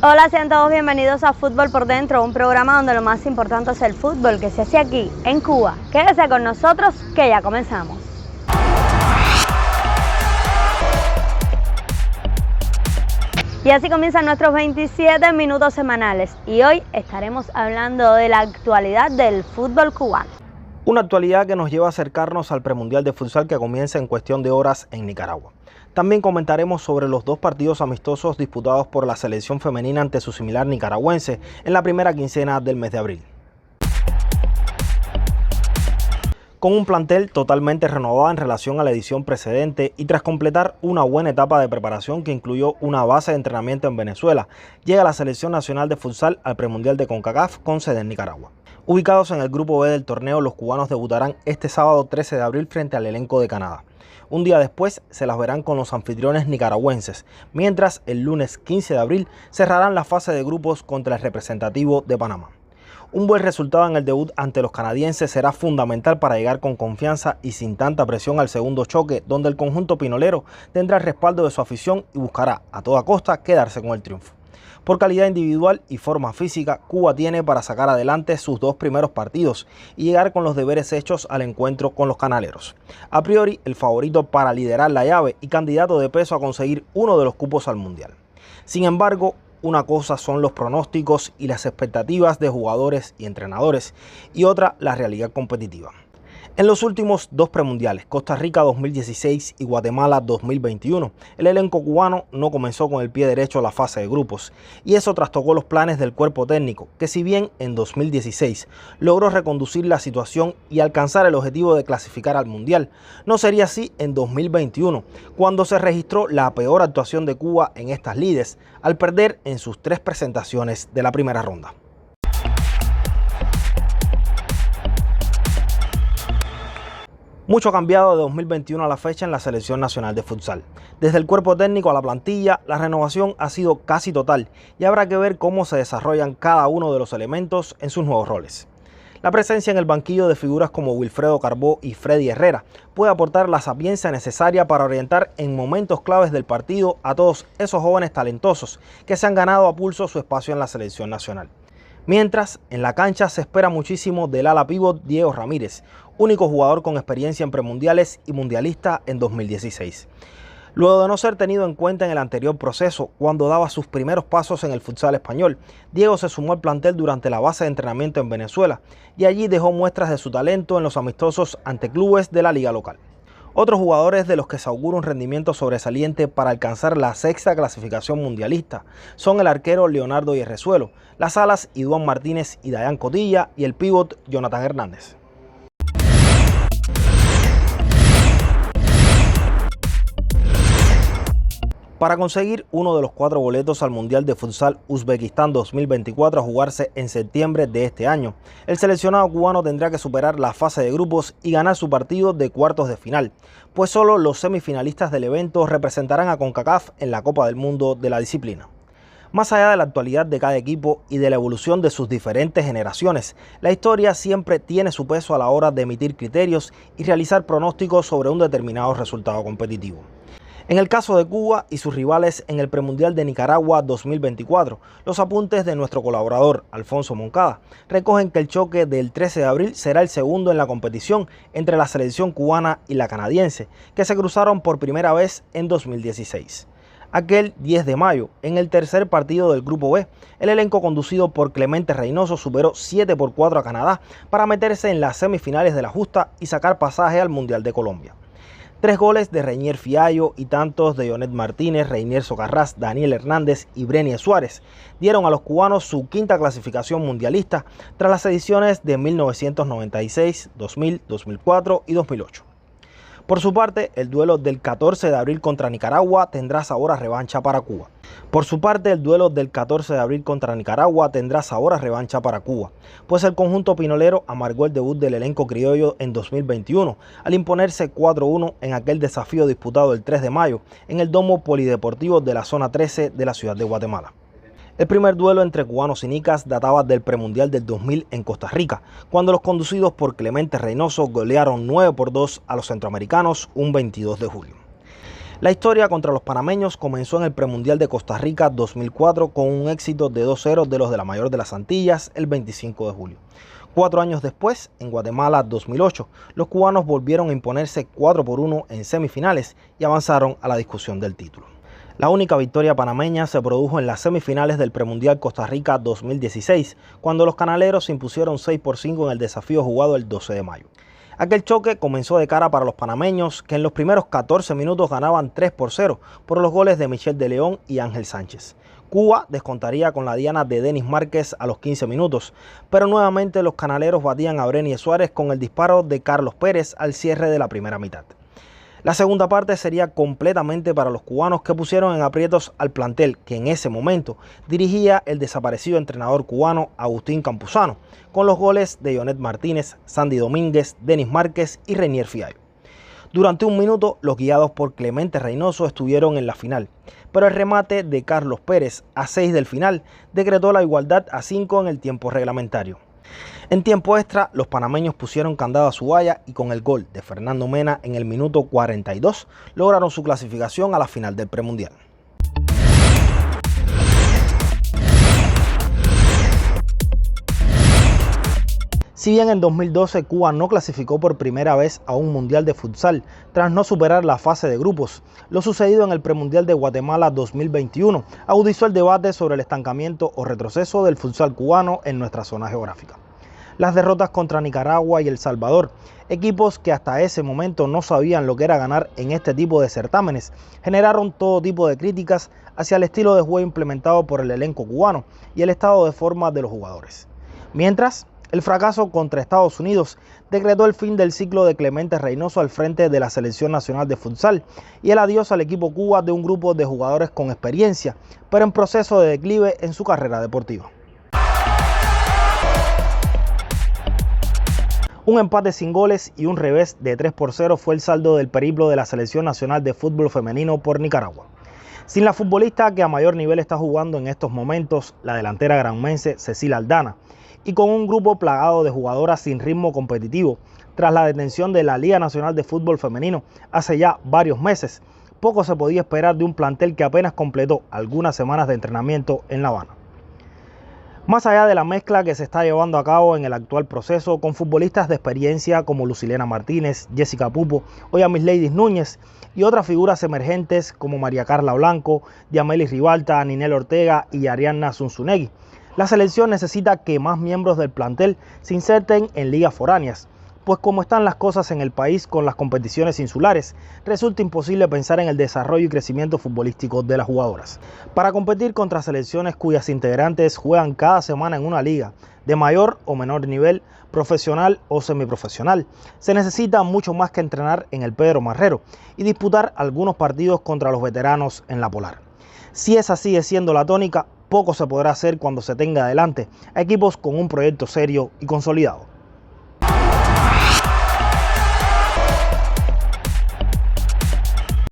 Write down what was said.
Hola, sean todos bienvenidos a Fútbol por Dentro, un programa donde lo más importante es el fútbol que se hace aquí, en Cuba. Quédese con nosotros que ya comenzamos. Y así comienzan nuestros 27 minutos semanales y hoy estaremos hablando de la actualidad del fútbol cubano. Una actualidad que nos lleva a acercarnos al premundial de futsal que comienza en cuestión de horas en Nicaragua. También comentaremos sobre los dos partidos amistosos disputados por la selección femenina ante su similar nicaragüense en la primera quincena del mes de abril. Con un plantel totalmente renovado en relación a la edición precedente y tras completar una buena etapa de preparación que incluyó una base de entrenamiento en Venezuela, llega la selección nacional de futsal al premundial de CONCACAF con sede en Nicaragua. Ubicados en el grupo B del torneo, los cubanos debutarán este sábado 13 de abril frente al elenco de Canadá. Un día después se las verán con los anfitriones nicaragüenses, mientras el lunes 15 de abril cerrarán la fase de grupos contra el representativo de Panamá. Un buen resultado en el debut ante los canadienses será fundamental para llegar con confianza y sin tanta presión al segundo choque, donde el conjunto pinolero tendrá el respaldo de su afición y buscará a toda costa quedarse con el triunfo. Por calidad individual y forma física, Cuba tiene para sacar adelante sus dos primeros partidos y llegar con los deberes hechos al encuentro con los canaleros. A priori, el favorito para liderar la llave y candidato de peso a conseguir uno de los cupos al Mundial. Sin embargo, una cosa son los pronósticos y las expectativas de jugadores y entrenadores y otra la realidad competitiva. En los últimos dos premundiales, Costa Rica 2016 y Guatemala 2021, el elenco cubano no comenzó con el pie derecho a la fase de grupos y eso trastocó los planes del cuerpo técnico, que si bien en 2016 logró reconducir la situación y alcanzar el objetivo de clasificar al Mundial, no sería así en 2021, cuando se registró la peor actuación de Cuba en estas lides, al perder en sus 3 presentaciones de la primera ronda. Mucho ha cambiado de 2021 a la fecha en la selección nacional de futsal. Desde el cuerpo técnico a la plantilla, la renovación ha sido casi total y habrá que ver cómo se desarrollan cada uno de los elementos en sus nuevos roles. La presencia en el banquillo de figuras como Wilfredo Carbó y Freddy Herrera puede aportar la sapiencia necesaria para orientar en momentos claves del partido a todos esos jóvenes talentosos que se han ganado a pulso su espacio en la selección nacional. Mientras, en la cancha se espera muchísimo del ala pívot Diego Ramírez, único jugador con experiencia en premundiales y mundialista en 2016. Luego de no ser tenido en cuenta en el anterior proceso, cuando daba sus primeros pasos en el futsal español, Diego se sumó al plantel durante la base de entrenamiento en Venezuela y allí dejó muestras de su talento en los amistosos ante clubes de la liga local. Otros jugadores de los que se augura un rendimiento sobresaliente para alcanzar la 6ª clasificación mundialista son el arquero Leonardo Hierrezuelo, las alas Iduan Martínez y Dayan Cotilla y el pívot Jonathan Hernández. Para conseguir uno de los 4 boletos al Mundial de Futsal Uzbekistán 2024 a jugarse en septiembre de este año, el seleccionado cubano tendrá que superar la fase de grupos y ganar su partido de cuartos de final, pues solo los semifinalistas del evento representarán a CONCACAF en la Copa del Mundo de la disciplina. Más allá de la actualidad de cada equipo y de la evolución de sus diferentes generaciones, la historia siempre tiene su peso a la hora de emitir criterios y realizar pronósticos sobre un determinado resultado competitivo. En el caso de Cuba y sus rivales en el premundial de Nicaragua 2024, los apuntes de nuestro colaborador Alfonso Moncada recogen que el choque del 13 de abril será el segundo en la competición entre la selección cubana y la canadiense, que se cruzaron por primera vez en 2016. Aquel 10 de mayo, en el tercer partido del Grupo B, el elenco conducido por Clemente Reynoso superó 7-4 a Canadá para meterse en las semifinales de la justa y sacar pasaje al Mundial de Colombia. 3 goles de Reinier Fiallo y tantos de Yonet Martínez, Reinier Socarrás, Daniel Hernández y Brenier Suárez dieron a los cubanos su quinta clasificación mundialista tras las ediciones de 1996, 2000, 2004 y 2008. Por su parte, el duelo del 14 de abril contra Nicaragua tendrá sabor a revancha para Cuba. Pues el conjunto pinolero amargó el debut del elenco criollo en 2021 al imponerse 4-1 en aquel desafío disputado el 3 de mayo en el domo polideportivo de la zona 13 de la ciudad de Guatemala. El primer duelo entre cubanos y nicas databa del premundial del 2000 en Costa Rica, cuando los conducidos por Clemente Reynoso golearon 9-2 a los centroamericanos un 22 de julio. La historia contra los panameños comenzó en el premundial de Costa Rica 2004 con un éxito de 2-0 de los de la Mayor de las Antillas el 25 de julio. 4 años después, en Guatemala 2008, los cubanos volvieron a imponerse 4-1 en semifinales y avanzaron a la discusión del título. La única victoria panameña se produjo en las semifinales del premundial Costa Rica 2016, cuando los canaleros se impusieron 6-5 en el desafío jugado el 12 de mayo. Aquel choque comenzó de cara para los panameños, que en los primeros 14 minutos ganaban 3-0 por los goles de Michel de León y Ángel Sánchez. Cuba descontaría con la diana de Denis Márquez a los 15 minutos, pero nuevamente los canaleros batían a Brenier Suárez con el disparo de Carlos Pérez al cierre de la primera mitad. La segunda parte sería completamente para los cubanos, que pusieron en aprietos al plantel que en ese momento dirigía el desaparecido entrenador cubano Agustín Campuzano, con los goles de Yonet Martínez, Sandy Domínguez, Denis Márquez y Reinier Fiallo. Durante un minuto, los guiados por Clemente Reynoso estuvieron en la final, pero el remate de Carlos Pérez a 6 del final decretó la igualdad a 5 en el tiempo reglamentario. En tiempo extra, los panameños pusieron candado a su valla y con el gol de Fernando Mena en el minuto 42 lograron su clasificación a la final del premundial. Si bien en 2012 Cuba no clasificó por primera vez a un mundial de futsal tras no superar la fase de grupos, lo sucedido en el premundial de Guatemala 2021 agudizó el debate sobre el estancamiento o retroceso del futsal cubano en nuestra zona geográfica. Las derrotas contra Nicaragua y El Salvador, equipos que hasta ese momento no sabían lo que era ganar en este tipo de certámenes, generaron todo tipo de críticas hacia el estilo de juego implementado por el elenco cubano y el estado de forma de los jugadores. Mientras, el fracaso contra Estados Unidos decretó el fin del ciclo de Clemente Reynoso al frente de la Selección Nacional de Futsal y el adiós al equipo Cuba de un grupo de jugadores con experiencia, pero en proceso de declive en su carrera deportiva. Un empate sin goles y un revés de 3-0 fue el saldo del periplo de la Selección Nacional de Fútbol Femenino por Nicaragua. Sin la futbolista que a mayor nivel está jugando en estos momentos, la delantera granmense Cecilia Aldana, y con un grupo plagado de jugadoras sin ritmo competitivo, tras la detención de la Liga Nacional de Fútbol Femenino hace ya varios meses, poco se podía esperar de un plantel que apenas completó algunas semanas de entrenamiento en La Habana. Más allá de la mezcla que se está llevando a cabo en el actual proceso con futbolistas de experiencia como Lucilena Martínez, Jessica Pupo o Yamis Ladies Núñez y otras figuras emergentes como María Carla Blanco, Diamelis Ribalta, Ninel Ortega y Arianna Zunzunegui, la selección necesita que más miembros del plantel se inserten en ligas foráneas, pues como están las cosas en el país con las competiciones insulares, resulta imposible pensar en el desarrollo y crecimiento futbolístico de las jugadoras. Para competir contra selecciones cuyas integrantes juegan cada semana en una liga, de mayor o menor nivel, profesional o semiprofesional, se necesita mucho más que entrenar en el Pedro Marrero y disputar algunos partidos contra los veteranos en la Polar. Si esa sigue siendo la tónica, poco se podrá hacer cuando se tenga adelante a equipos con un proyecto serio y consolidado.